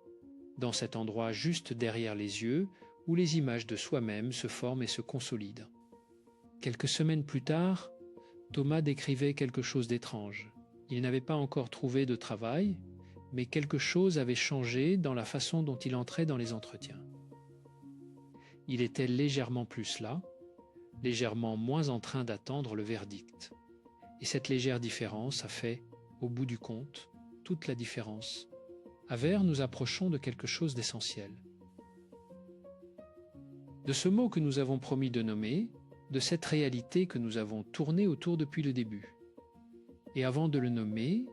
dans cet endroit juste derrière les yeux où les images de soi-même se forment et se consolident. Quelques semaines plus tard, Thomas décrivait quelque chose d'étrange. Il n'avait pas encore trouvé de travail, mais quelque chose avait changé dans la façon dont il entrait dans les entretiens. Il était légèrement plus là, légèrement moins en train d'attendre le verdict. Et cette légère différence a fait, au bout du compte, toute la différence. À Vert, nous approchons de quelque chose d'essentiel. De ce mot que nous avons promis de nommer, de cette réalité que nous avons tournée autour depuis le début. Et avant de le nommer,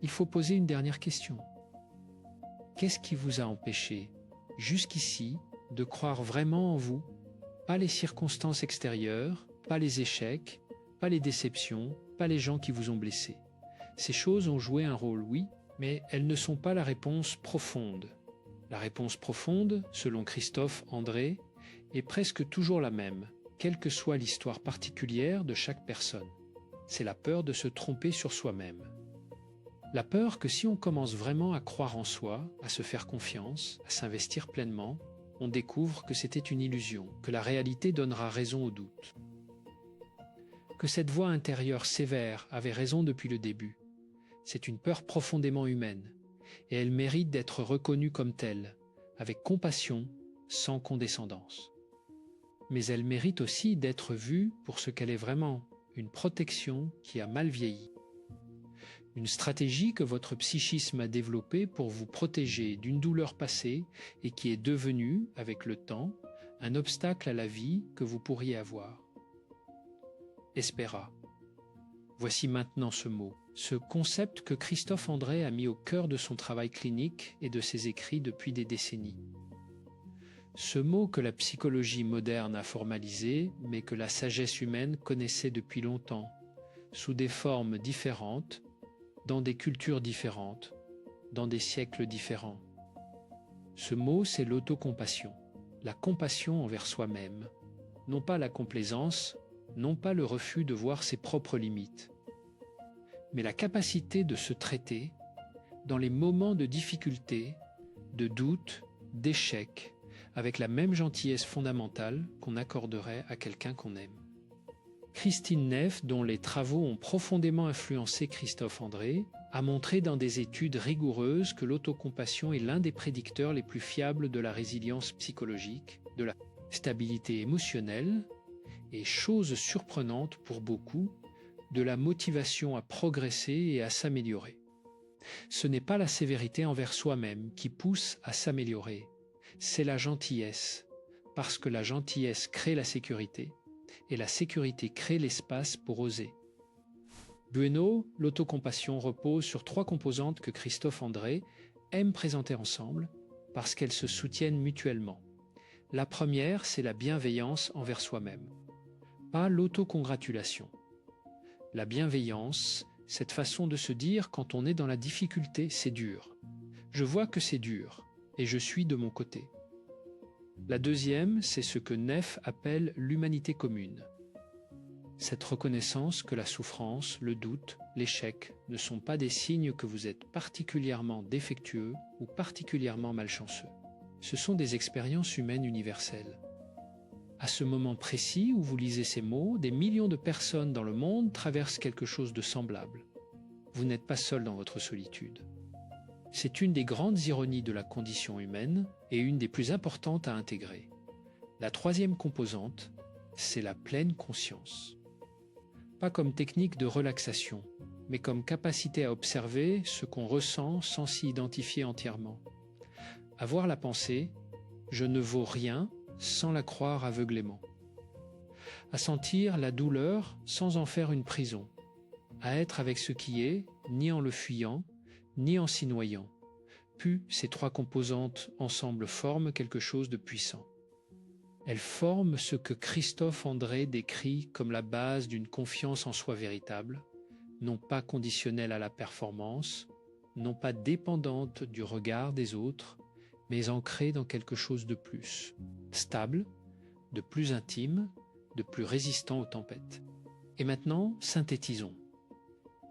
il faut poser une dernière question. Qu'est-ce qui vous a empêché, jusqu'ici, de croire vraiment en vous? Pas les circonstances extérieures, pas les échecs, pas les déceptions, pas les gens qui vous ont blessé. Ces choses ont joué un rôle, oui, mais elles ne sont pas la réponse profonde. La réponse profonde, selon Christophe André, est presque toujours la même, quelle que soit l'histoire particulière de chaque personne. C'est la peur de se tromper sur soi-même. La peur que si on commence vraiment à croire en soi, à se faire confiance, à s'investir pleinement, on découvre que c'était une illusion, que la réalité donnera raison au doute. que cette voix intérieure sévère avait raison depuis le début. C'est une peur profondément humaine, et elle mérite d'être reconnue comme telle, avec compassion, sans condescendance. Mais elle mérite aussi d'être vue pour ce qu'elle est vraiment, une protection qui a mal vieilli. Une stratégie que votre psychisme a développée pour vous protéger d'une douleur passée et qui est devenue, avec le temps, un obstacle à la vie que vous pourriez avoir. Espera. Voici maintenant ce mot, ce concept que Christophe André a mis au cœur de son travail clinique et de ses écrits depuis des décennies. Ce mot que la psychologie moderne a formalisé, mais que la sagesse humaine connaissait depuis longtemps, sous des formes différentes, dans des cultures différentes, dans des siècles différents. Ce mot, c'est l'autocompassion, la compassion envers soi-même, non pas la complaisance, non pas le refus de voir ses propres limites, mais la capacité de se traiter dans les moments de difficulté, de doute, d'échec, avec la même gentillesse fondamentale qu'on accorderait à quelqu'un qu'on aime. Christine Neff, dont les travaux ont profondément influencé Christophe André, a montré dans des études rigoureuses que l'autocompassion est l'un des prédicteurs les plus fiables de la résilience psychologique, de la stabilité émotionnelle et, chose surprenante pour beaucoup, de la motivation à progresser et à s'améliorer. Ce n'est pas la sévérité envers soi-même qui pousse à s'améliorer, c'est la gentillesse, parce que la gentillesse crée la sécurité, et la sécurité crée l'espace pour oser. Bueno, l'autocompassion repose sur 3 composantes que Christophe André aime présenter ensemble parce qu'elles se soutiennent mutuellement. La première, c'est la bienveillance envers soi-même, pas l'autocongratulation. La bienveillance, cette façon de se dire quand on est dans la difficulté, c'est dur. Je vois que c'est dur et je suis de mon côté. La deuxième, c'est ce que Neff appelle l'humanité commune. Cette reconnaissance que la souffrance, le doute, l'échec ne sont pas des signes que vous êtes particulièrement défectueux ou particulièrement malchanceux. Ce sont des expériences humaines universelles. À ce moment précis où vous lisez ces mots, des millions de personnes dans le monde traversent quelque chose de semblable. Vous n'êtes pas seul dans votre solitude. C'est une des grandes ironies de la condition humaine et une des plus importantes à intégrer. La troisième composante, c'est la pleine conscience. Pas comme technique de relaxation, mais comme capacité à observer ce qu'on ressent sans s'y identifier entièrement. Avoir la pensée « je ne vaux rien » sans la croire aveuglément. À sentir la douleur sans en faire une prison. À être avec ce qui est, ni en le fuyant, ni en s'y noyant. Puis ces 3 composantes ensemble forment quelque chose de puissant. Elles forment ce que Christophe André décrit comme la base d'une confiance en soi véritable, non pas conditionnelle à la performance, non pas dépendante du regard des autres, mais ancrée dans quelque chose de plus, stable, de plus intime, de plus résistant aux tempêtes. Et maintenant, synthétisons.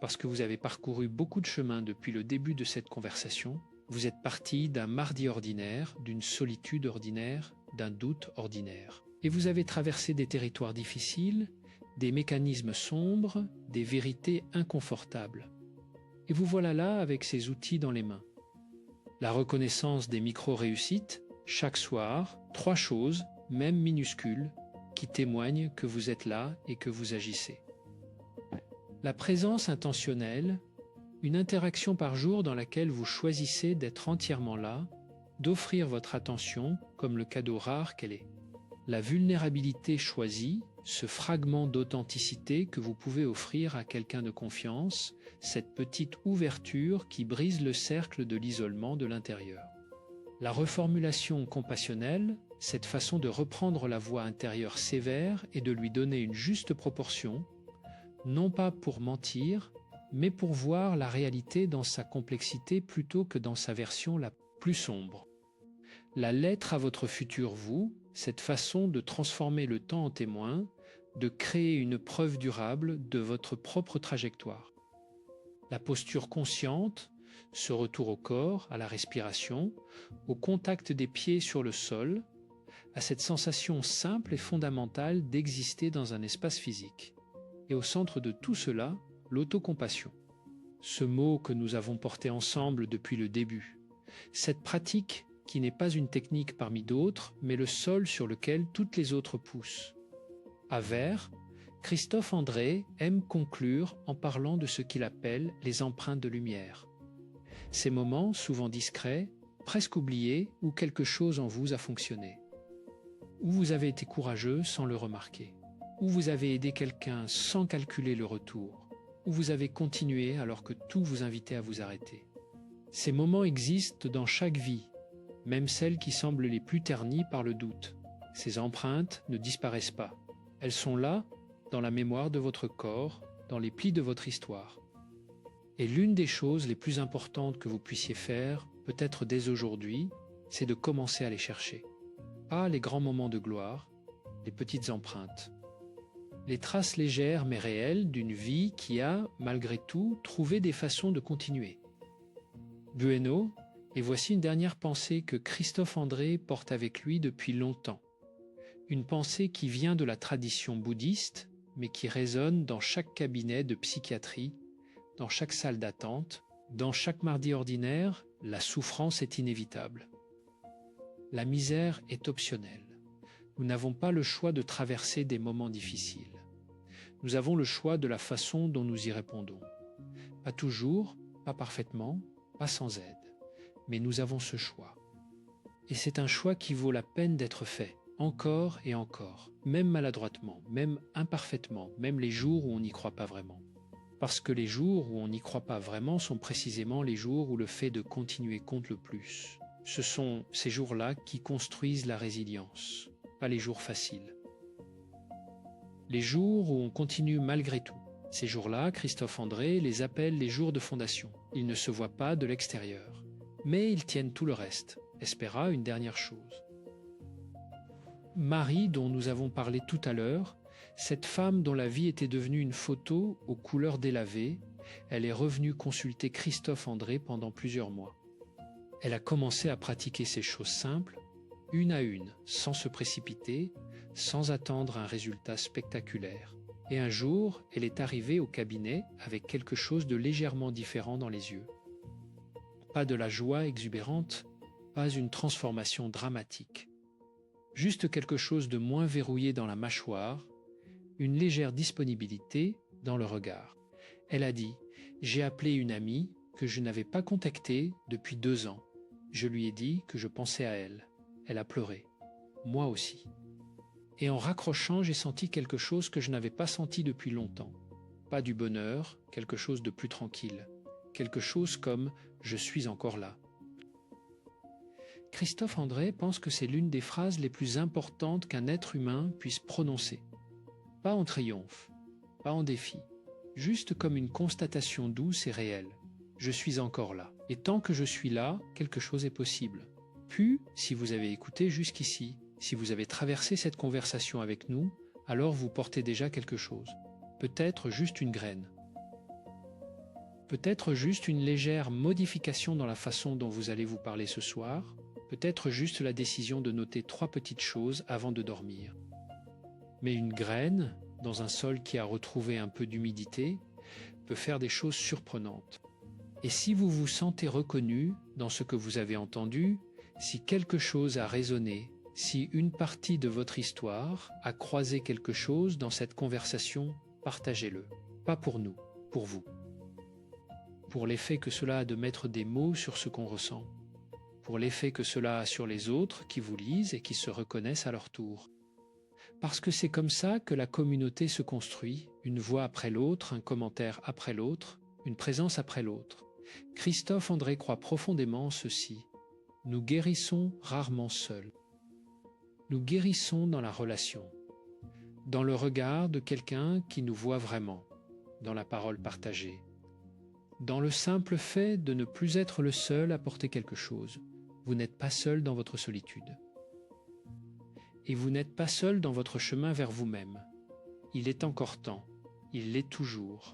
Parce que vous avez parcouru beaucoup de chemin depuis le début de cette conversation, vous êtes parti d'un mardi ordinaire, d'une solitude ordinaire, d'un doute ordinaire. Et vous avez traversé des territoires difficiles, des mécanismes sombres, des vérités inconfortables. Et vous voilà là avec ces outils dans les mains. La reconnaissance des micro-réussites, chaque soir, 3 choses, même minuscules, qui témoignent que vous êtes là et que vous agissez. La présence intentionnelle, une interaction par jour dans laquelle vous choisissez d'être entièrement là, d'offrir votre attention comme le cadeau rare qu'elle est. La vulnérabilité choisie, ce fragment d'authenticité que vous pouvez offrir à quelqu'un de confiance, cette petite ouverture qui brise le cercle de l'isolement de l'intérieur. La reformulation compassionnelle, cette façon de reprendre la voix intérieure sévère et de lui donner une juste proportion, non pas pour mentir, mais pour voir la réalité dans sa complexité plutôt que dans sa version la plus sombre. La lettre à votre futur vous, cette façon de transformer le temps en témoin, de créer une preuve durable de votre propre trajectoire. La posture consciente, ce retour au corps, à la respiration, au contact des pieds sur le sol, à cette sensation simple et fondamentale d'exister dans un espace physique. Et au centre de tout cela, l'autocompassion. Ce mot que nous avons porté ensemble depuis le début. Cette pratique qui n'est pas une technique parmi d'autres, mais le sol sur lequel toutes les autres poussent. À Vers, Christophe André aime conclure en parlant de ce qu'il appelle les empreintes de lumière. Ces moments, souvent discrets, presque oubliés, où quelque chose en vous a fonctionné. Où vous avez été courageux sans le remarquer. Où vous avez aidé quelqu'un sans calculer le retour. Où vous avez continué alors que tout vous invitait à vous arrêter. Ces moments existent dans chaque vie, même celles qui semblent les plus ternies par le doute. Ces empreintes ne disparaissent pas. Elles sont là, dans la mémoire de votre corps, dans les plis de votre histoire. Et l'une des choses les plus importantes que vous puissiez faire, peut-être dès aujourd'hui, c'est de commencer à les chercher. Pas les grands moments de gloire, les petites empreintes. Les traces légères mais réelles d'une vie qui a, malgré tout, trouvé des façons de continuer. Bueno, et voici une dernière pensée que Christophe André porte avec lui depuis longtemps. Une pensée qui vient de la tradition bouddhiste, mais qui résonne dans chaque cabinet de psychiatrie, dans chaque salle d'attente, dans chaque mardi ordinaire, la souffrance est inévitable. La misère est optionnelle. Nous n'avons pas le choix de traverser des moments difficiles. Nous avons le choix de la façon dont nous y répondons. Pas toujours, pas parfaitement, pas sans aide. Mais nous avons ce choix. Et c'est un choix qui vaut la peine d'être fait, encore et encore, même maladroitement, même imparfaitement, même les jours où on n'y croit pas vraiment. Parce que les jours où on n'y croit pas vraiment sont précisément les jours où le fait de continuer compte le plus. Ce sont ces jours-là qui construisent la résilience, pas les jours faciles. Les jours où on continue malgré tout. Ces jours-là, Christophe André les appelle les jours de fondation. Ils ne se voient pas de l'extérieur. Mais ils tiennent tout le reste. Espéra une dernière chose. Marie, dont nous avons parlé tout à l'heure, cette femme dont la vie était devenue une photo aux couleurs délavées, elle est revenue consulter Christophe André pendant plusieurs mois. Elle a commencé à pratiquer ces choses simples, une à une, sans se précipiter, sans attendre un résultat spectaculaire. Et un jour, elle est arrivée au cabinet avec quelque chose de légèrement différent dans les yeux. Pas de la joie exubérante, pas une transformation dramatique. Juste quelque chose de moins verrouillé dans la mâchoire, une légère disponibilité dans le regard. Elle a dit « J'ai appelé une amie que je n'avais pas contactée depuis 2 ans. Je lui ai dit que je pensais à elle. Elle a pleuré. Moi aussi. Et en raccrochant, j'ai senti quelque chose que je n'avais pas senti depuis longtemps. Pas du bonheur, quelque chose de plus tranquille. Quelque chose comme « Je suis encore là ». Christophe André pense que c'est l'une des phrases les plus importantes qu'un être humain puisse prononcer. Pas en triomphe, pas en défi, juste comme une constatation douce et réelle. Je suis encore là. Et tant que je suis là, quelque chose est possible. Puis, si vous avez écouté jusqu'ici, si vous avez traversé cette conversation avec nous, alors vous portez déjà quelque chose. Peut-être juste une graine. Peut-être juste une légère modification dans la façon dont vous allez vous parler ce soir. Peut-être juste la décision de noter 3 petites choses avant de dormir. Mais une graine, dans un sol qui a retrouvé un peu d'humidité, peut faire des choses surprenantes. Et si vous vous sentez reconnu dans ce que vous avez entendu, si quelque chose a résonné, si une partie de votre histoire a croisé quelque chose dans cette conversation, partagez-le. Pas pour nous, pour vous. Pour l'effet que cela a de mettre des mots sur ce qu'on ressent. Pour l'effet que cela a sur les autres qui vous lisent et qui se reconnaissent à leur tour. Parce que c'est comme ça que la communauté se construit, une voix après l'autre, un commentaire après l'autre, une présence après l'autre. Christophe André croit profondément en ceci. Nous guérissons rarement seuls. Nous guérissons dans la relation, dans le regard de quelqu'un qui nous voit vraiment, dans la parole partagée, dans le simple fait de ne plus être le seul à porter quelque chose. Vous n'êtes pas seul dans votre solitude. Et vous n'êtes pas seul dans votre chemin vers vous-même. Il est encore temps, il l'est toujours.